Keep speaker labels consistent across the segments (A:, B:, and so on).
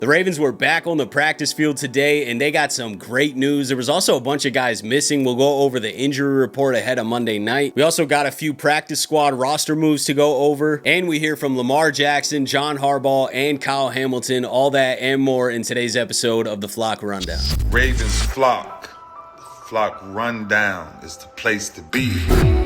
A: The Ravens were back on the practice field today, and they got some great news. There was also a bunch of guys missing. We'll go over the injury report ahead of Monday night. We also got a few practice squad roster moves to go over, and we hear from Lamar Jackson, John Harbaugh, and Kyle Hamilton. All that and more in today's episode of the Flock Rundown.
B: Ravens Flock. The Flock Rundown is the place to be.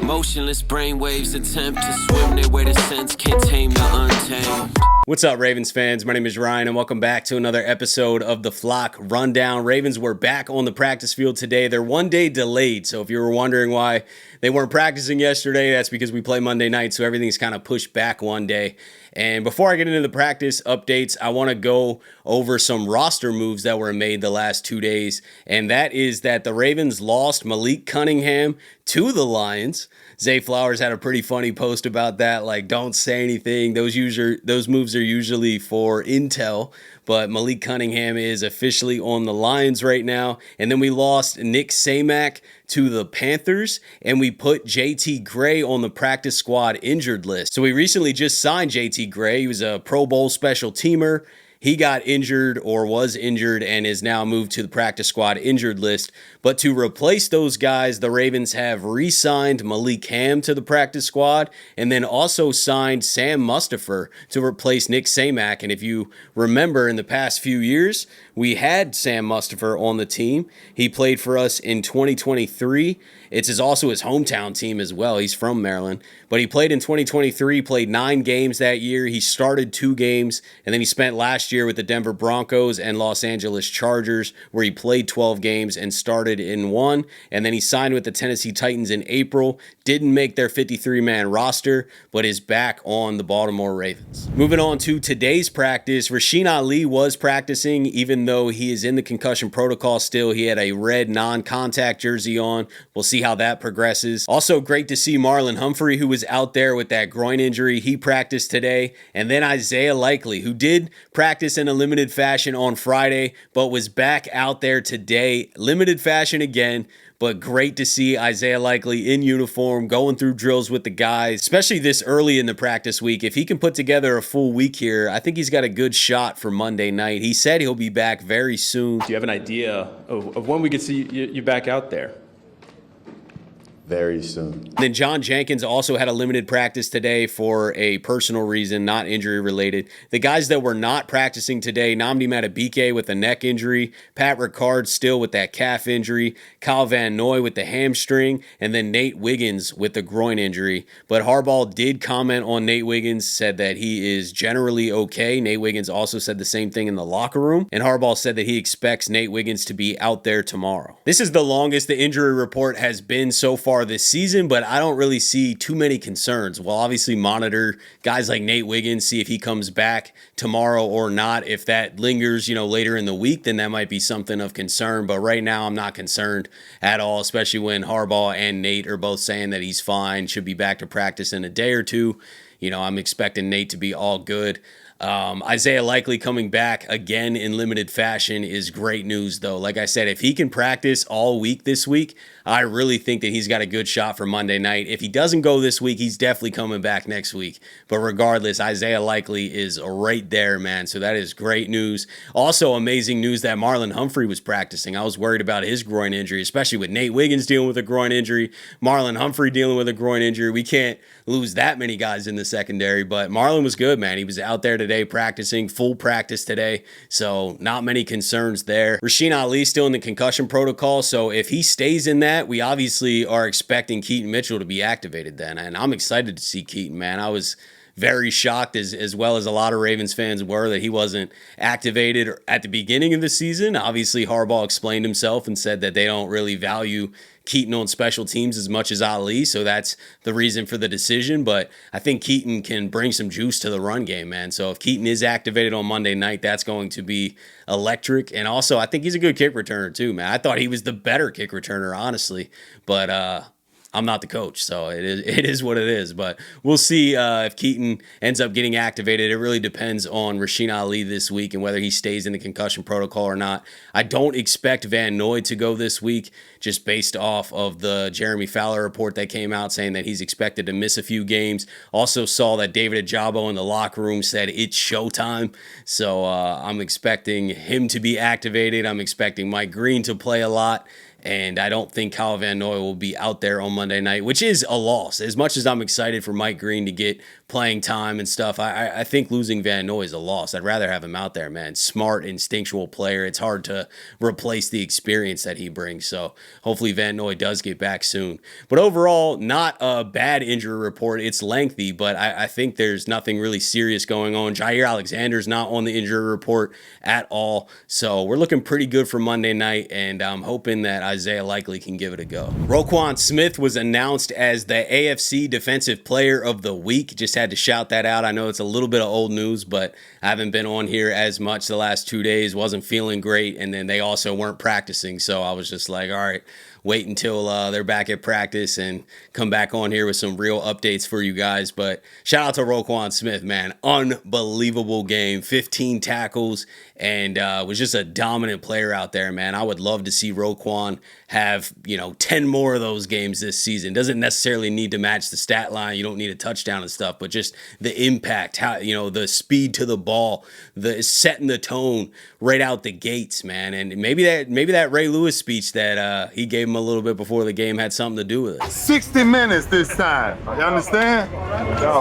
C: Motionless brainwaves attempt to swim their way to sense, can't tame the untamed.
A: What's up, Ravens fans? My name is Ryan, and welcome back to another episode of the Flock Rundown. Ravens were back on the practice field today. They're one day delayed, so if you were wondering why they weren't practicing yesterday, that's because we play Monday night, so everything's kind of pushed back one day. And before I get into the practice updates, I want to go over some roster moves that were made the last 2 days, and that is that the Ravens lost Malik Cunningham to the Lions. Zay Flowers had a pretty funny post about that, like, don't say anything. Those moves are usually for intel, but Malik Cunningham is officially on the Lions right now. And then we lost Nick Samac to the Panthers, and we put JT Gray on the practice squad injured list. So we recently just signed JT Gray. He was a Pro Bowl special teamer. He got injured or was injured and is now moved to the practice squad injured list. But to replace those guys, the Ravens have re-signed Malik Ham to the practice squad and then also signed Sam Mustipher to replace Nick Samac. And if you remember, in the past few years, we had Sam Mustipher on the team. He played for us in 2023. It's also his hometown team as well. He's from Maryland. But he played in 2023, played 9 games that year. He started 2 games, and then he spent last year with the Denver Broncos and Los Angeles Chargers, where he played 12 games and started in 1. And then he signed with the Tennessee Titans in April. Didn't make their 53-man roster, but is back on the Baltimore Ravens. Moving on to today's practice, Rasheen Ali was practicing, even though he is in the concussion protocol still. He had a red non-contact jersey on. We'll see how that progresses. Also great to see Marlon Humphrey, who was out there with that groin injury. He practiced today. And then Isaiah Likely, who did practice in a limited fashion on Friday, but was back out there today. Limited fashion again. But great to see Isaiah Likely in uniform, going through drills with the guys, especially this early in the practice week. If he can put together a full week here, I think he's got a good shot for Monday night. He said he'll be back very soon.
D: Do you have an idea of when we could see you back out there?
E: Very soon.
A: Then John Jenkins also had a limited practice today for a personal reason, not injury related. The guys that were not practicing today, Nnamdi Madubuike with a neck injury, Pat Ricard still with that calf injury, Kyle Van Noy with the hamstring, and then Nate Wiggins with the groin injury. But Harbaugh did comment on Nate Wiggins, said that he is generally okay. Nate Wiggins also said the same thing in the locker room, and Harbaugh said that he expects Nate Wiggins to be out there tomorrow. This is the longest the injury report has been so far this season, but I don't really see too many concerns. We'll obviously monitor guys like Nate Wiggins, see if he comes back tomorrow or not. If that lingers, later in the week, then that might be something of concern. But right now, I'm not concerned at all, especially when Harbaugh and Nate are both saying that he's fine, should be back to practice in a day or two. I'm expecting Nate to be all good. Isaiah Likely coming back again in limited fashion is great news, though. Like I said, if he can practice all week this week, I really think that he's got a good shot for Monday night. If he doesn't go this week, he's definitely coming back next week. But regardless, Isaiah Likely is right there, man. So that is great news. Also amazing news that Marlon Humphrey was practicing. I was worried about his groin injury, especially with Nate Wiggins dealing with a groin injury, Marlon Humphrey dealing with a groin injury. We can't lose that many guys in the secondary, but Marlon was good, man. He was out there today practicing, full practice today, so not many concerns there. Rasheen Ali still in the concussion protocol, so if he stays in that, we obviously are expecting Keaton Mitchell to be activated then, and I'm excited to see Keaton, man. I was very shocked, as well as a lot of Ravens fans were, that he wasn't activated at the beginning of the season. Obviously, Harbaugh explained himself and said that they don't really value Keaton on special teams as much as Ali, so that's the reason for the decision. But I think Keaton can bring some juice to the run game, man. So if Keaton is activated on Monday night, that's going to be electric. And also, I think he's a good kick returner too, man. I thought he was the better kick returner, honestly. But I'm not the coach, so it is what it is. But we'll see if Keaton ends up getting activated. It really depends on Rasheen Ali this week and whether he stays in the concussion protocol or not. I don't expect Van Noy to go this week, just based off of the Jeremy Fowler report that came out saying that he's expected to miss a few games. Also saw that David Ajabo in the locker room said it's showtime. So I'm expecting him to be activated. I'm expecting Mike Green to play a lot. And I don't think Kyle Van Noy will be out there on Monday night, which is a loss. As much as I'm excited for Mike Green to get playing time and stuff, I think losing Van Noy is a loss. I'd rather have him out there, man. Smart, instinctual player. It's hard to replace the experience that he brings. So hopefully Van Noy does get back soon. But overall, not a bad injury report. It's lengthy, but I think there's nothing really serious going on. Jair Alexander's not on the injury report at all. So we're looking pretty good for Monday night, and I'm hoping that Isaiah Likely can give it a go. Roquan Smith was announced as the AFC Defensive Player of the Week. Just had to shout that out. I know it's a little bit of old news, but I haven't been on here as much the last 2 days. Wasn't feeling great, and then they also weren't practicing, so I was just like, all right, wait until they're back at practice and come back on here with some real updates for you guys. But shout out to Roquan Smith, man. Unbelievable game. 15 tackles and was just a dominant player out there, man. I would love to see Roquan have, 10 more of those games this season. Doesn't necessarily need to match the stat line. You don't need a touchdown and stuff, but just the impact, how, the speed to the ball, the setting the tone right out the gates, man. And maybe that Ray Lewis speech that he gave him a little bit before the game had something to do with it.
E: 60 minutes this time. You understand?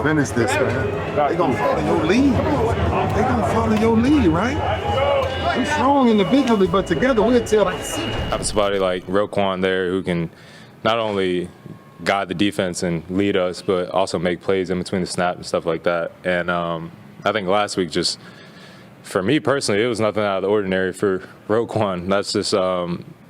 E: Finish this, man. They gonna follow your lead. They gonna follow your lead, right? We're strong individually, but together we'll tell like six.
F: Have somebody like Roquan there who can not only guide the defense and lead us, but also make plays in between the snap and stuff like that. And I think last week, just for me personally, it was nothing out of the ordinary for Roquan. That's just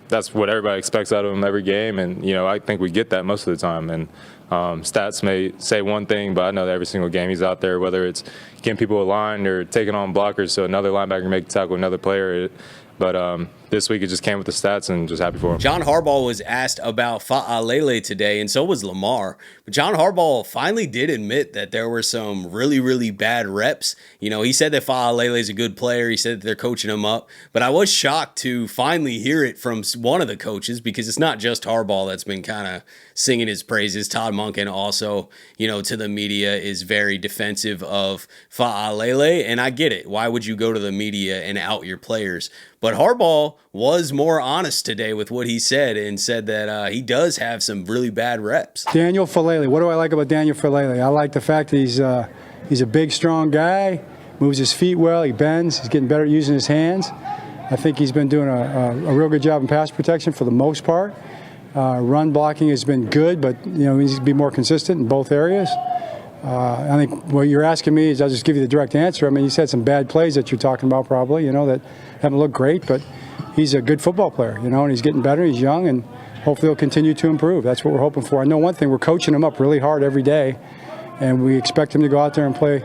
F: that's what everybody expects out of him every game, and I think we get that most of the time. And stats may say one thing, but I know that every single game he's out there, whether it's getting people aligned or taking on blockers so another linebacker make the tackle with another player. But this week it just came with the stats, and just happy for him.
A: John Harbaugh was asked about Faalele today, and so was Lamar. But John Harbaugh finally did admit that there were some really, really bad reps. He said that Faalele is a good player. He said that they're coaching him up. But I was shocked to finally hear it from one of the coaches, because it's not just Harbaugh that's been kind of singing his praises. Todd Monken also, to the media is very defensive of Faalele, and I get it. Why would you go to the media and out your players? But Harbaugh was more honest today with what he said, and said that he does have some really bad reps.
G: Daniel Faalele. What do I like about Daniel Faalele? I like the fact that he's a big, strong guy, moves his feet well, he bends, he's getting better at using his hands. I think he's been doing a real good job in pass protection for the most part. Run blocking has been good, but he needs to be more consistent in both areas. I think what you're asking me is, I'll just give you the direct answer. I mean, he's had some bad plays that you're talking about probably, that haven't looked great, but he's a good football player, and he's getting better, he's young, and hopefully he'll continue to improve. That's what we're hoping for. I know one thing, we're coaching him up really hard every day, and we expect him to go out there and play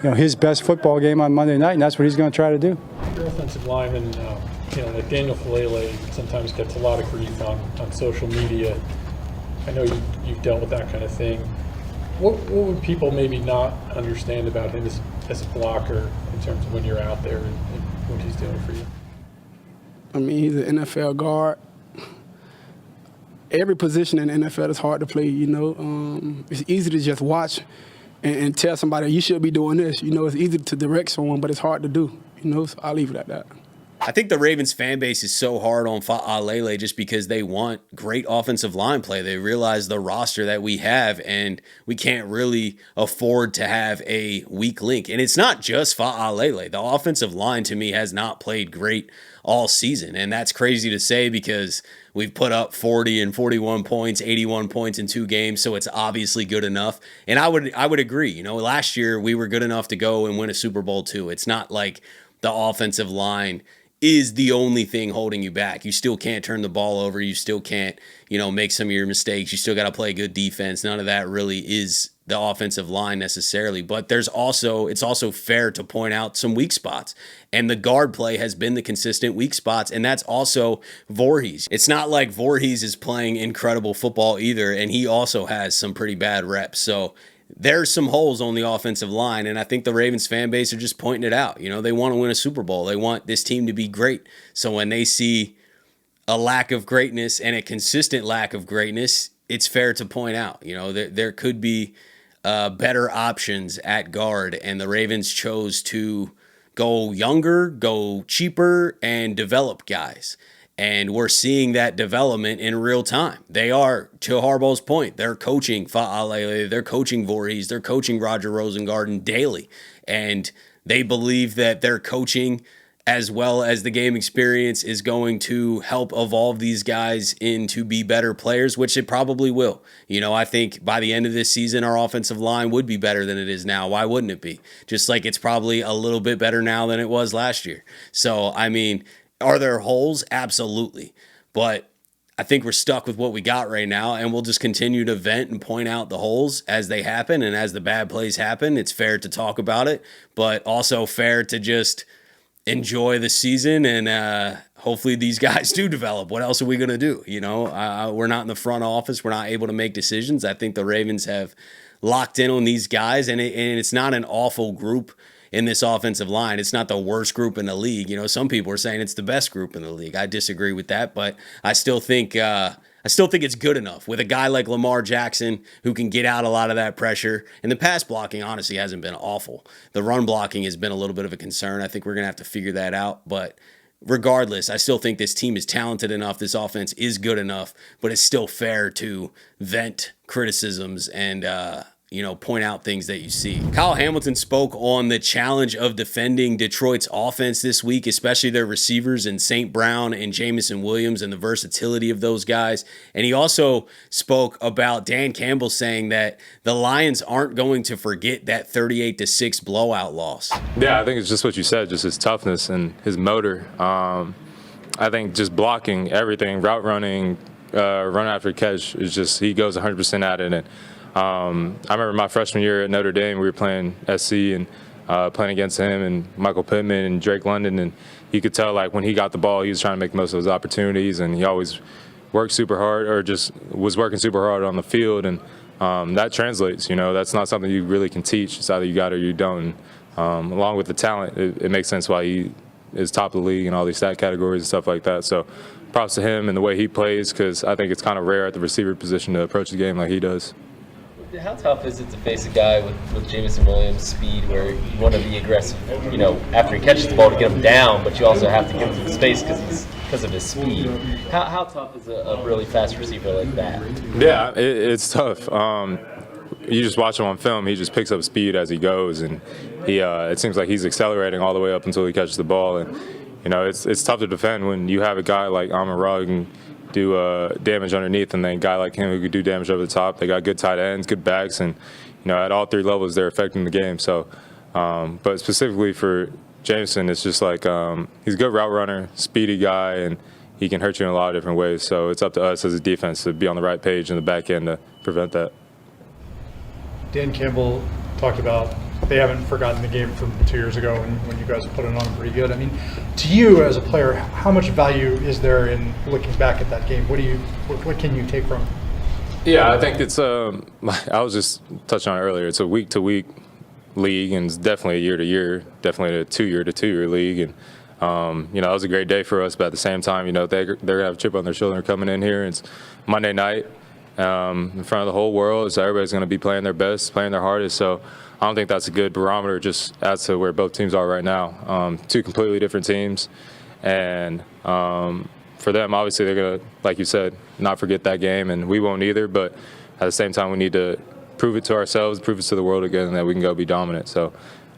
G: his best football game on Monday night, and that's what he's going to try to do.
H: Your offensive lineman, like Daniel Faalele sometimes gets a lot of grief on social media. I know you've dealt with that kind of thing. What would people maybe not understand about him as a blocker in terms of when you're out there and what he's doing for you?
I: I mean, he's an NFL guard. Every position in the NFL is hard to play, It's easy to just watch and tell somebody, you should be doing this. It's easy to direct someone, but it's hard to do, So I'll leave it at that.
A: I think the Ravens fan base is so hard on Faalele just because they want great offensive line play. They realize the roster that we have, and we can't really afford to have a weak link. And it's not just Faalele. The offensive line, to me, has not played great all season. And that's crazy to say because we've put up 40 and 41 points, 81 points in 2 games, so it's obviously good enough. And I would agree. Last year we were good enough to go and win a Super Bowl too. It's not like the offensive line is the only thing holding you back. You still can't turn the ball over. You still can't, make some of your mistakes. You still got to play good defense. None of that really is the offensive line necessarily, but it's also fair to point out some weak spots. And the guard play has been the consistent weak spots, and that's also Voorhees. It's not like Voorhees is playing incredible football either, and he also has some pretty bad reps. So there's some holes on the offensive line, and I think the Ravens fan base are just pointing it out. You know, they want to win a Super Bowl. They want this team to be great. So when they see a lack of greatness and a consistent lack of greatness, it's fair to point out, you know, there could be better options at guard, and the Ravens chose to go younger, go cheaper, and develop guys. And we're seeing that development in real time. They are, to Harbaugh's point, they're coaching Faalele, they're coaching Voorhees, they're coaching Roger Rosengarten daily. And they believe that their coaching as well as the game experience is going to help evolve these guys into be better players, which it probably will. You know, I think by the end of this season, our offensive line would be better than it is now. Why wouldn't it be? Just like it's probably a little bit better now than it was last year. So, I mean, are there holes? Absolutely. But I think we're stuck with what we got right now, and we'll just continue to vent and point out the holes as they happen. And as the bad plays happen, it's fair to talk about it, but also fair to just enjoy the season, and hopefully these guys do develop. What else are we going to do? You know, we're not in the front office. We're not able to make decisions. I think the Ravens have locked in on these guys, and it's not an awful group in this offensive line. It's not the worst group in the league. You know, some people are saying it's the best group in the league. I disagree with that, but I still think it's good enough with a guy like Lamar Jackson who can get out a lot of that pressure. And the pass blocking honestly hasn't been awful. The run blocking has been a little bit of a concern. I think we're going to have to figure that out. But regardless, I still think this team is talented enough. This offense is good enough, but it's still fair to vent criticisms and, point out things that you see. Kyle Hamilton spoke on the challenge of defending Detroit's offense this week, especially their receivers in St. Brown and Jamison Williams and the versatility of those guys. And he also spoke about Dan Campbell saying that the Lions aren't going to forget that 38-6 blowout loss.
F: Yeah, I think it's just what you said, just his toughness and his motor. I think just blocking everything, route running, run after catch is just, he goes 100% at it. And I remember my freshman year at Notre Dame, we were playing SC and playing against him and Michael Pittman and Drake London, and you could tell like when he got the ball, he was trying to make the most of his opportunities, and he always worked super hard or just was working super hard on the field, and that translates. You know, that's not something you really can teach. It's either you got it or you don't. Along with the talent, it makes sense why he is top of the league in all these stat categories and stuff like that. So props to him and the way he plays, because I think it's kind of rare at the receiver position to approach the game like he does.
J: How tough is it to face a guy with Jamison Williams' speed where you want to be aggressive, you know, after he catches the ball to get him down, but you also have to give him space because of his speed? How tough is a really fast receiver like that?
F: Yeah, it's tough. You just watch him on film, he just picks up speed as he goes, and it seems like he's accelerating all the way up until he catches the ball. And, you know, it's tough to defend when you have a guy like Amon-Ra who can do damage underneath, and then a guy like him who could do damage over the top. They got good tight ends, good backs, and, you know, at all three levels they're affecting the game. So, but specifically for Jameson, it's just like he's a good route runner, speedy guy, and he can hurt you in a lot of different ways. So it's up to us as a defense to be on the right page in the back end to prevent that.
K: Dan Campbell talked about they haven't forgotten the game from 2 years ago when you guys put it on pretty good. I mean, to you as a player, how much value is there in looking back at that game? What can you take from it?
F: Yeah, I think it's I was just touching on it earlier. It's a week-to-week league, and it's definitely a year-to-year, definitely a two-year league. And you know, it was a great day for us, but at the same time, you know, they're gonna have a chip on their shoulder coming in here. It's Monday night in front of the whole world, so everybody's going to be playing their best, playing their hardest. So I don't think that's a good barometer just as to where both teams are right now. Two completely different teams, and for them, obviously, they're going to, like you said, not forget that game, and we won't either. But at the same time, we need to prove it to ourselves, prove it to the world again, that we can go be dominant. So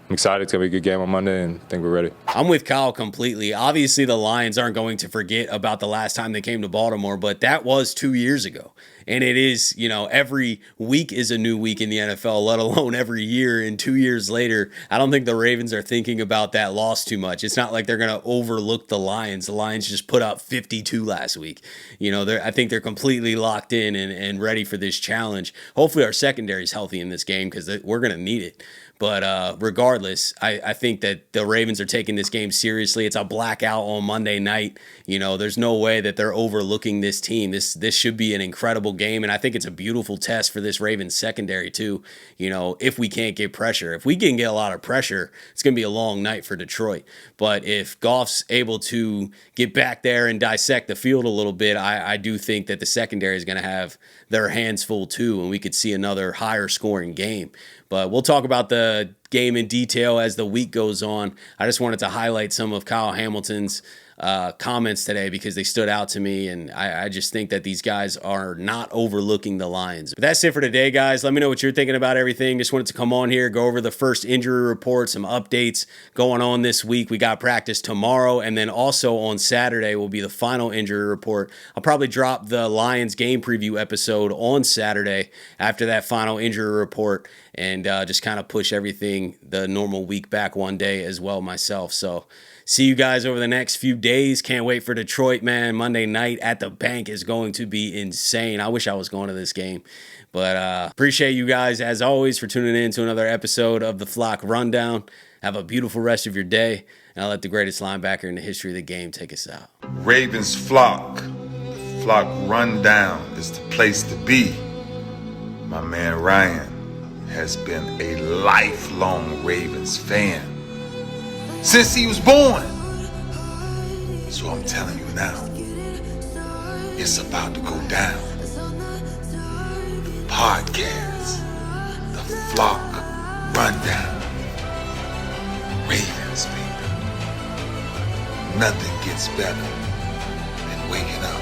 F: I'm excited. It's going to be a good game on Monday, and I think we're ready.
A: I'm with Kyle completely. Obviously, the Lions aren't going to forget about the last time they came to Baltimore, but that was 2 years ago. And it is, every week is a new week in the NFL, let alone every year. And 2 years later, I don't think the Ravens are thinking about that loss too much. It's not like they're going to overlook the Lions. The Lions just put up 52 last week. I think they're completely locked in and ready for this challenge. Hopefully our secondary is healthy in this game because we're going to need it. But regardless, I think that the Ravens are taking this game seriously. It's a blackout on Monday night. There's no way that they're overlooking this team. This should be an incredible game, and I think it's a beautiful test for this Ravens secondary too. If we can't get pressure. If we can get a lot of pressure, it's going to be a long night for Detroit. But if Goff's able to get back there and dissect the field a little bit, I do think that the secondary is going to have their hands full too, and we could see another higher scoring game. But we'll talk about the game in detail as the week goes on. I just wanted to highlight some of Kyle Hamilton's comments today because they stood out to me, and I just think that these guys are not overlooking the Lions. But that's it for today, guys. Let me know what you're thinking about everything. Just wanted to come on here, go over the first injury report, some updates going on this week. We got practice tomorrow, and then also on Saturday will be the final injury report. I'll probably drop the Lions game preview episode on Saturday after that final injury report, and just kind of push everything the normal week back one day as well myself. So see you guys over the next few days. Can't wait for Detroit, man. Monday night at the bank is going to be insane. I wish I was going to this game. But appreciate you guys, as always, for tuning in to another episode of the Flock Rundown. Have a beautiful rest of your day. And I'll let the greatest linebacker in the history of the game take us out.
B: Ravens Flock. The Flock Rundown is the place to be. My man Ryan has been a lifelong Ravens fan since he was born. So I'm telling you now, it's about to go down. The podcast, the Flock Rundown. Ravens, baby. Nothing gets better than waking up